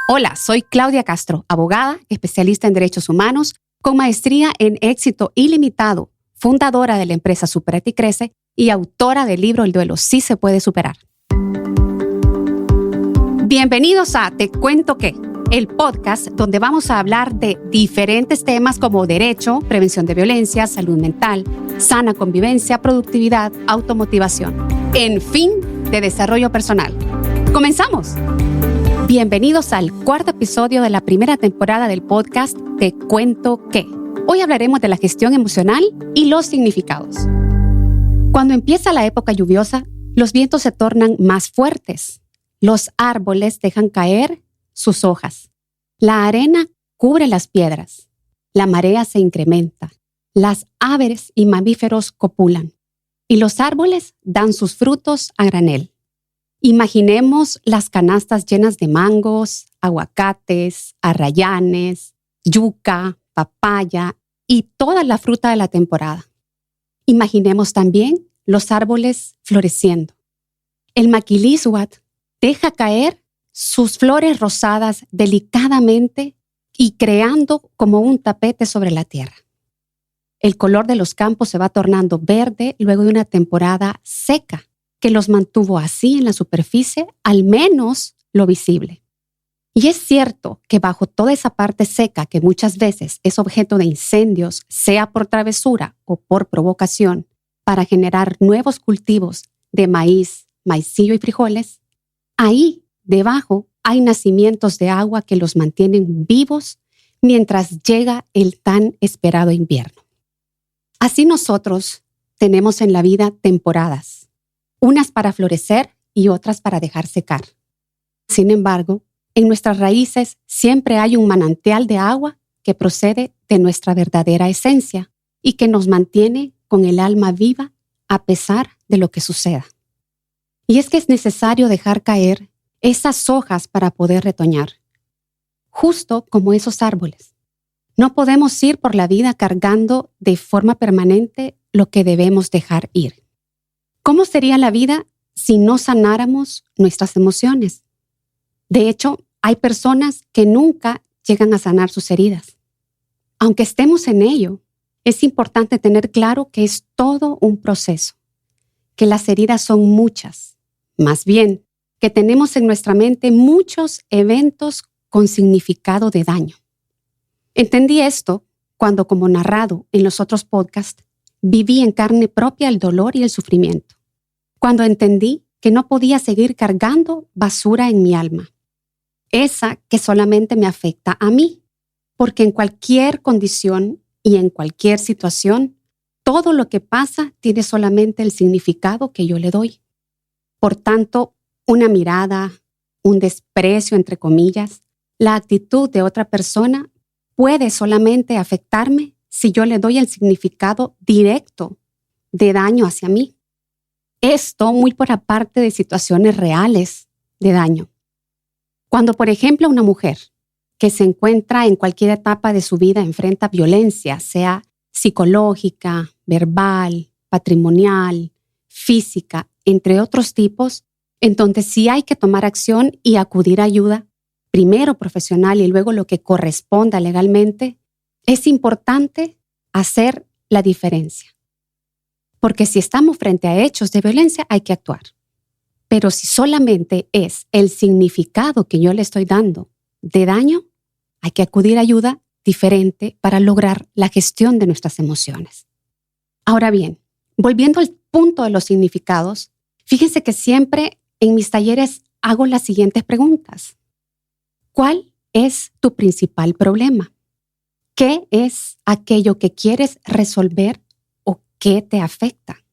Hola, soy Claudia Castro, abogada, especialista en derechos humanos, con maestría en éxito ilimitado, fundadora de la empresa Supérate y Crece y autora del libro El duelo sí se puede superar. Bienvenidos a Te Cuento Qué, el podcast donde vamos a hablar de diferentes temas como derecho, prevención de violencia, salud mental, sana convivencia, productividad, automotivación, en fin, de desarrollo personal. ¡Comenzamos! Bienvenidos al cuarto episodio de la primera temporada del podcast Te Cuento Qué. Hoy hablaremos de la gestión emocional y los significados. Cuando empieza la época lluviosa, los vientos se tornan más fuertes. Los árboles dejan caer sus hojas. La arena cubre las piedras. La marea se incrementa. Las aves y mamíferos copulan. Y los árboles dan sus frutos a granel. Imaginemos las canastas llenas de mangos, aguacates, arrayanes, yuca, papaya y toda la fruta de la temporada. Imaginemos también los árboles floreciendo. El maquilisguat deja caer sus flores rosadas delicadamente y creando como un tapete sobre la tierra. El color de los campos se va tornando verde luego de una temporada seca que los mantuvo así en la superficie, al menos lo visible. Y es cierto que bajo toda esa parte seca que muchas veces es objeto de incendios, sea por travesura o por provocación, para generar nuevos cultivos de maíz, maicillo y frijoles, ahí debajo hay nacimientos de agua que los mantienen vivos mientras llega el tan esperado invierno. Así nosotros tenemos en la vida temporadas, unas para florecer y otras para dejar secar. Sin embargo, en nuestras raíces siempre hay un manantial de agua que procede de nuestra verdadera esencia y que nos mantiene con el alma viva a pesar de lo que suceda. Y es que es necesario dejar caer esas hojas para poder retoñar, justo como esos árboles. No podemos ir por la vida cargando de forma permanente lo que debemos dejar ir. ¿Cómo sería la vida si no sanáramos nuestras emociones? De hecho, hay personas que nunca llegan a sanar sus heridas. Aunque estemos en ello, es importante tener claro que es todo un proceso, que las heridas son muchas, más bien, que tenemos en nuestra mente muchos eventos con significado de daño. Entendí esto cuando, como narrado en los otros podcasts, viví en carne propia el dolor y el sufrimiento. Cuando entendí que no podía seguir cargando basura en mi alma, esa que solamente me afecta a mí, porque en cualquier condición y en cualquier situación, todo lo que pasa tiene solamente el significado que yo le doy. Por tanto, una mirada, un desprecio, entre comillas, la actitud de otra persona puede solamente afectarme si yo le doy el significado directo de daño hacia mí. Esto muy por aparte de situaciones reales de daño. Cuando, por ejemplo, una mujer que se encuentra en cualquier etapa de su vida enfrenta violencia, sea psicológica, verbal, patrimonial, física, entre otros tipos, entonces sí hay que tomar acción y acudir a ayuda, primero profesional y luego lo que corresponda legalmente, es importante hacer la diferencia. Porque si estamos frente a hechos de violencia, hay que actuar. Pero si solamente es el significado que yo le estoy dando de daño, hay que acudir a ayuda diferente para lograr la gestión de nuestras emociones. Ahora bien, volviendo al punto de los significados, fíjense que siempre en mis talleres hago las siguientes preguntas. ¿Cuál es tu principal problema? ¿Qué es aquello que quieres resolver o qué te afecta?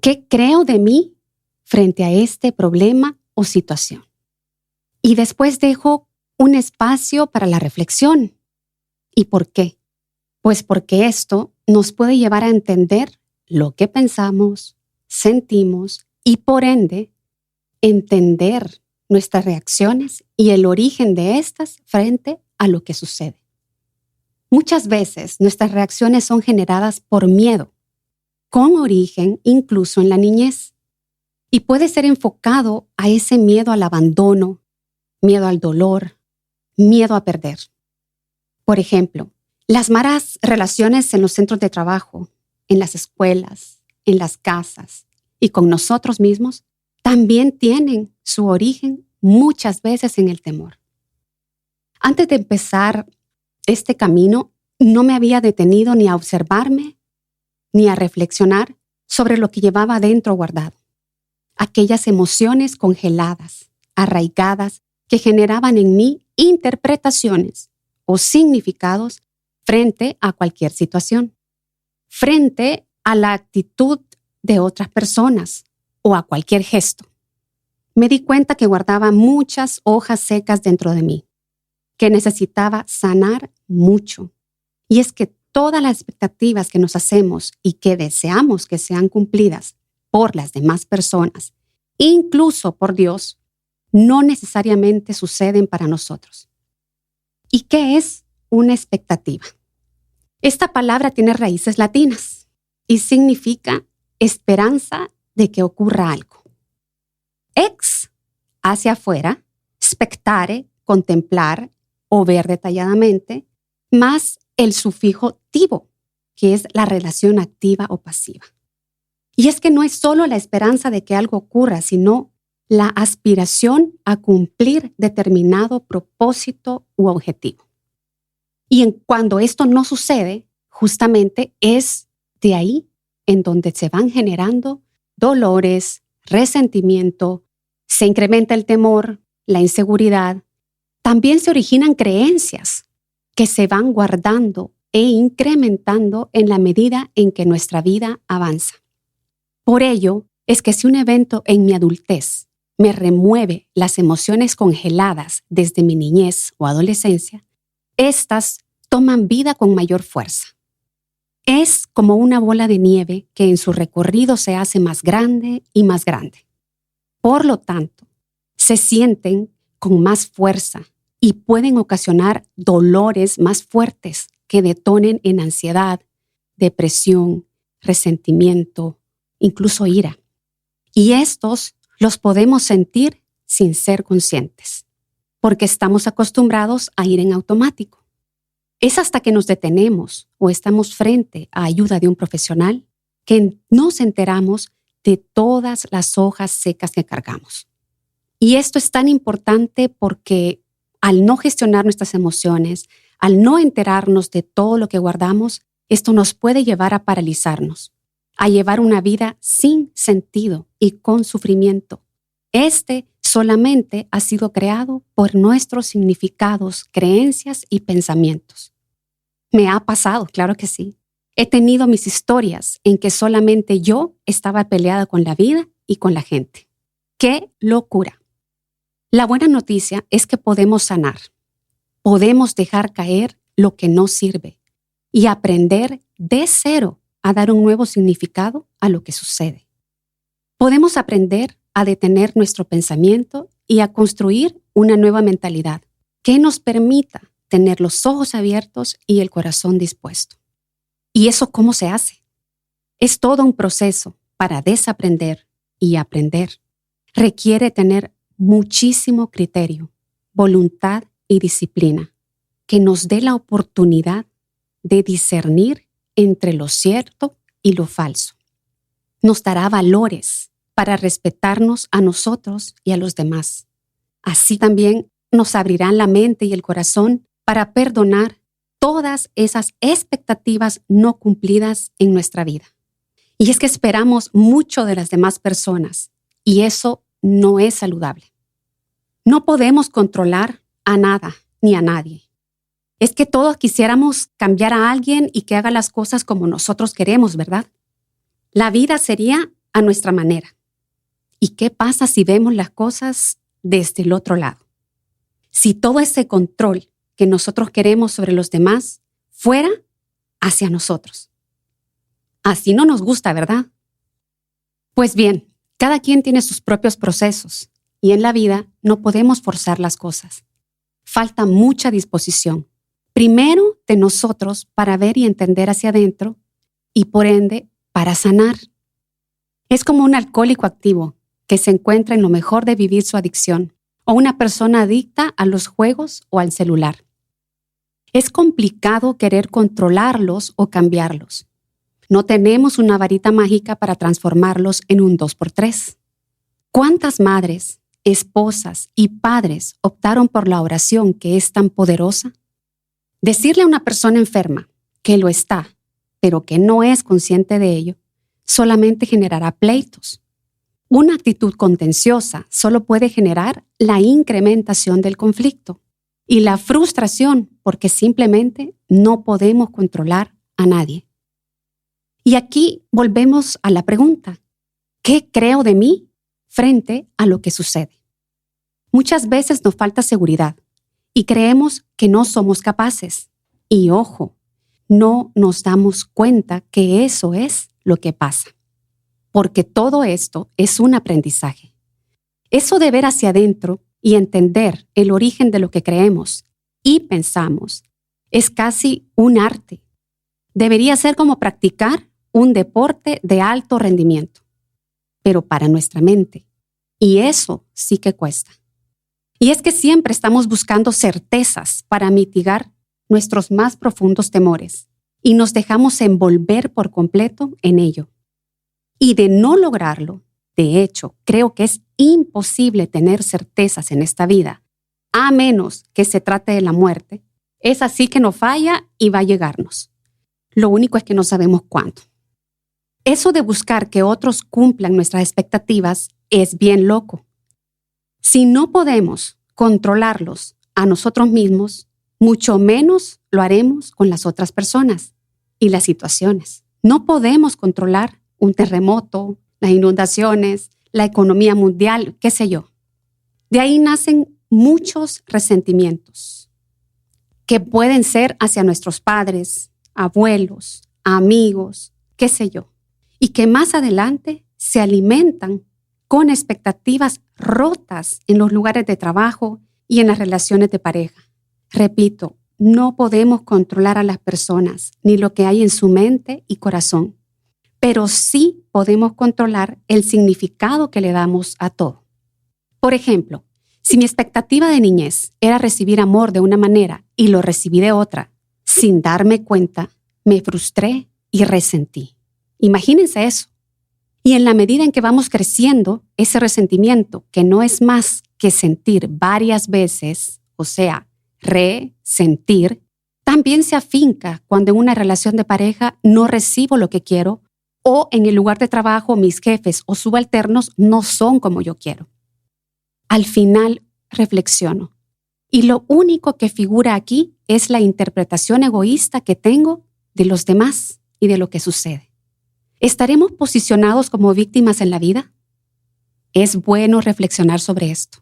¿Qué creo de mí frente a este problema o situación? Y después dejo un espacio para la reflexión. ¿Y por qué? Pues porque esto nos puede llevar a entender lo que pensamos, sentimos y por ende entender nuestras reacciones y el origen de estas frente a lo que sucede. Muchas veces nuestras reacciones son generadas por miedo, con origen incluso en la niñez, y puede ser enfocado a ese miedo al abandono, miedo al dolor, miedo a perder. Por ejemplo, las malas relaciones en los centros de trabajo, en las escuelas, en las casas y con nosotros mismos también tienen su origen muchas veces en el temor. Antes de empezar este camino, no me había detenido ni a observarme ni a reflexionar sobre lo que llevaba adentro guardado. Aquellas emociones congeladas, arraigadas, que generaban en mí interpretaciones o significados frente a cualquier situación, frente a la actitud de otras personas o a cualquier gesto. Me di cuenta que guardaba muchas hojas secas dentro de mí, que necesitaba sanar mucho. Y es que todas las expectativas que nos hacemos y que deseamos que sean cumplidas por las demás personas, incluso por Dios, no necesariamente suceden para nosotros. ¿Y qué es una expectativa? Esta palabra tiene raíces latinas y significa esperanza de que ocurra algo. Ex, hacia afuera, spectare, contemplar o ver detalladamente, más el sufijo tivo, que es la relación activa o pasiva. Y es que no es solo la esperanza de que algo ocurra, sino la aspiración a cumplir determinado propósito u objetivo. Y cuando esto no sucede, justamente es de ahí en donde se van generando dolores, resentimiento, se incrementa el temor, la inseguridad. También se originan creencias que se van guardando e incrementando en la medida en que nuestra vida avanza. Por ello, es que si un evento en mi adultez me remueve las emociones congeladas desde mi niñez o adolescencia, estas toman vida con mayor fuerza. Es como una bola de nieve que en su recorrido se hace más grande y más grande. Por lo tanto, se sienten con más fuerza y pueden ocasionar dolores más fuertes que detonen en ansiedad, depresión, resentimiento, incluso ira. Y estos los podemos sentir sin ser conscientes, porque estamos acostumbrados a ir en automático. Es hasta que nos detenemos o estamos frente a ayuda de un profesional que nos enteramos de todas las hojas secas que cargamos. Y esto es tan importante porque al no gestionar nuestras emociones, al no enterarnos de todo lo que guardamos, esto nos puede llevar a paralizarnos, a llevar una vida sin sentido y con sufrimiento. Este solamente ha sido creado por nuestros significados, creencias y pensamientos. Me ha pasado, claro que sí. He tenido mis historias en que solamente yo estaba peleada con la vida y con la gente. ¡Qué locura! La buena noticia es que podemos sanar. Podemos dejar caer lo que no sirve y aprender de cero a dar un nuevo significado a lo que sucede. Podemos aprender a detener nuestro pensamiento y a construir una nueva mentalidad que nos permita tener los ojos abiertos y el corazón dispuesto. ¿Y eso cómo se hace? Es todo un proceso para desaprender y aprender. Requiere tener muchísimo criterio, voluntad y disciplina que nos dé la oportunidad de discernir entre lo cierto y lo falso. Nos dará valores para respetarnos a nosotros y a los demás. Así también nos abrirán la mente y el corazón para perdonar todas esas expectativas no cumplidas en nuestra vida. Y es que esperamos mucho de las demás personas y eso no es saludable. No podemos controlar a nada ni a nadie. Es que todos quisiéramos cambiar a alguien y que haga las cosas como nosotros queremos, ¿verdad? La vida sería a nuestra manera. ¿Y qué pasa si vemos las cosas desde el otro lado? Si todo ese control que nosotros queremos sobre los demás fuera hacia nosotros. Así no nos gusta, ¿verdad? Pues bien, cada quien tiene sus propios procesos y en la vida no podemos forzar las cosas. Falta mucha disposición. Primero de nosotros para ver y entender hacia adentro y por ende para sanar. Es como un alcohólico activo que se encuentra en lo mejor de vivir su adicción, o una persona adicta a los juegos o al celular. Es complicado querer controlarlos o cambiarlos. No tenemos una varita mágica para transformarlos en un 2x3. ¿Cuántas madres, esposas y padres optaron por la oración que es tan poderosa? Decirle a una persona enferma que lo está, pero que no es consciente de ello, solamente generará pleitos. Una actitud contenciosa solo puede generar la incrementación del conflicto y la frustración porque simplemente no podemos controlar a nadie. Y aquí volvemos a la pregunta, ¿qué creo de mí frente a lo que sucede? Muchas veces nos falta seguridad y creemos que no somos capaces. Y ojo, no nos damos cuenta que eso es lo que pasa. Porque todo esto es un aprendizaje. Eso de ver hacia adentro y entender el origen de lo que creemos y pensamos es casi un arte. Debería ser como practicar un deporte de alto rendimiento, pero para nuestra mente. Y eso sí que cuesta. Y es que siempre estamos buscando certezas para mitigar nuestros más profundos temores y nos dejamos envolver por completo en ello. Y de no lograrlo, de hecho, creo que es imposible tener certezas en esta vida, a menos que se trate de la muerte. Es así que no falla y va a llegarnos. Lo único es que no sabemos cuándo. Eso de buscar que otros cumplan nuestras expectativas es bien loco. Si no podemos controlarlos a nosotros mismos, mucho menos lo haremos con las otras personas y las situaciones. No podemos controlar un terremoto, las inundaciones, la economía mundial, qué sé yo. De ahí nacen muchos resentimientos que pueden ser hacia nuestros padres, abuelos, amigos, qué sé yo, y que más adelante se alimentan con expectativas rotas en los lugares de trabajo y en las relaciones de pareja. Repito, no podemos controlar a las personas ni lo que hay en su mente y corazón, pero sí podemos controlar el significado que le damos a todo. Por ejemplo, si mi expectativa de niñez era recibir amor de una manera y lo recibí de otra, sin darme cuenta, me frustré y resentí. Imagínense eso. Y en la medida en que vamos creciendo, ese resentimiento, que no es más que sentir varias veces, o sea, resentir, también se afinca cuando en una relación de pareja no recibo lo que quiero o en el lugar de trabajo mis jefes o subalternos no son como yo quiero. Al final reflexiono y lo único que figura aquí es la interpretación egoísta que tengo de los demás y de lo que sucede. ¿Estaremos posicionados como víctimas en la vida? Es bueno reflexionar sobre esto.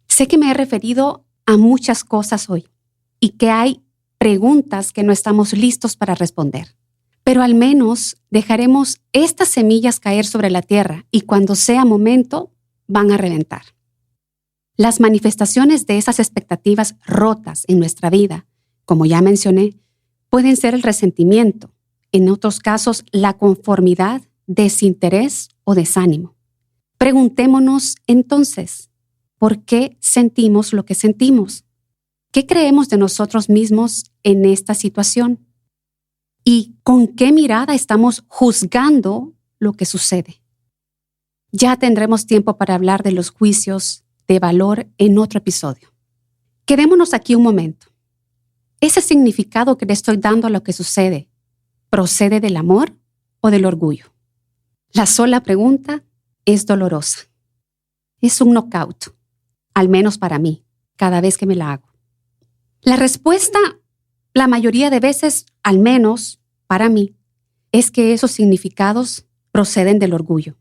Sé que me he referido a muchas cosas hoy y que hay preguntas que no estamos listos para responder. Pero al menos dejaremos estas semillas caer sobre la tierra y cuando sea momento van a reventar. Las manifestaciones de esas expectativas rotas en nuestra vida, como ya mencioné, pueden ser el resentimiento, en otros casos la conformidad, desinterés o desánimo. Preguntémonos entonces, ¿por qué sentimos lo que sentimos? ¿Qué creemos de nosotros mismos en esta situación? ¿Y con qué mirada estamos juzgando lo que sucede? Ya tendremos tiempo para hablar de los juicios de valor en otro episodio. Quedémonos aquí un momento. ¿Ese significado que le estoy dando a lo que sucede procede del amor o del orgullo? La sola pregunta es dolorosa. Es un knockout, al menos para mí, cada vez que me la hago. La respuesta, la mayoría de veces, al menos para mí, es que esos significados proceden del orgullo.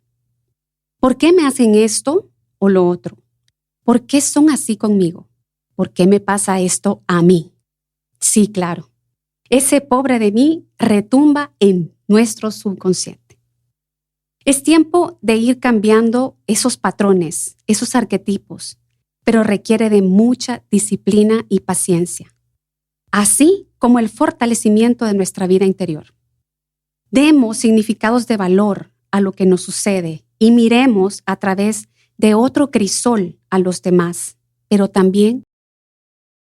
¿Por qué me hacen esto o lo otro? ¿Por qué son así conmigo? ¿Por qué me pasa esto a mí? Sí, claro. Ese pobre de mí retumba en nuestro subconsciente. Es tiempo de ir cambiando esos patrones, esos arquetipos, pero requiere de mucha disciplina y paciencia, así como el fortalecimiento de nuestra vida interior. Demos significados de valor a lo que nos sucede y miremos a través de otro crisol a los demás, pero también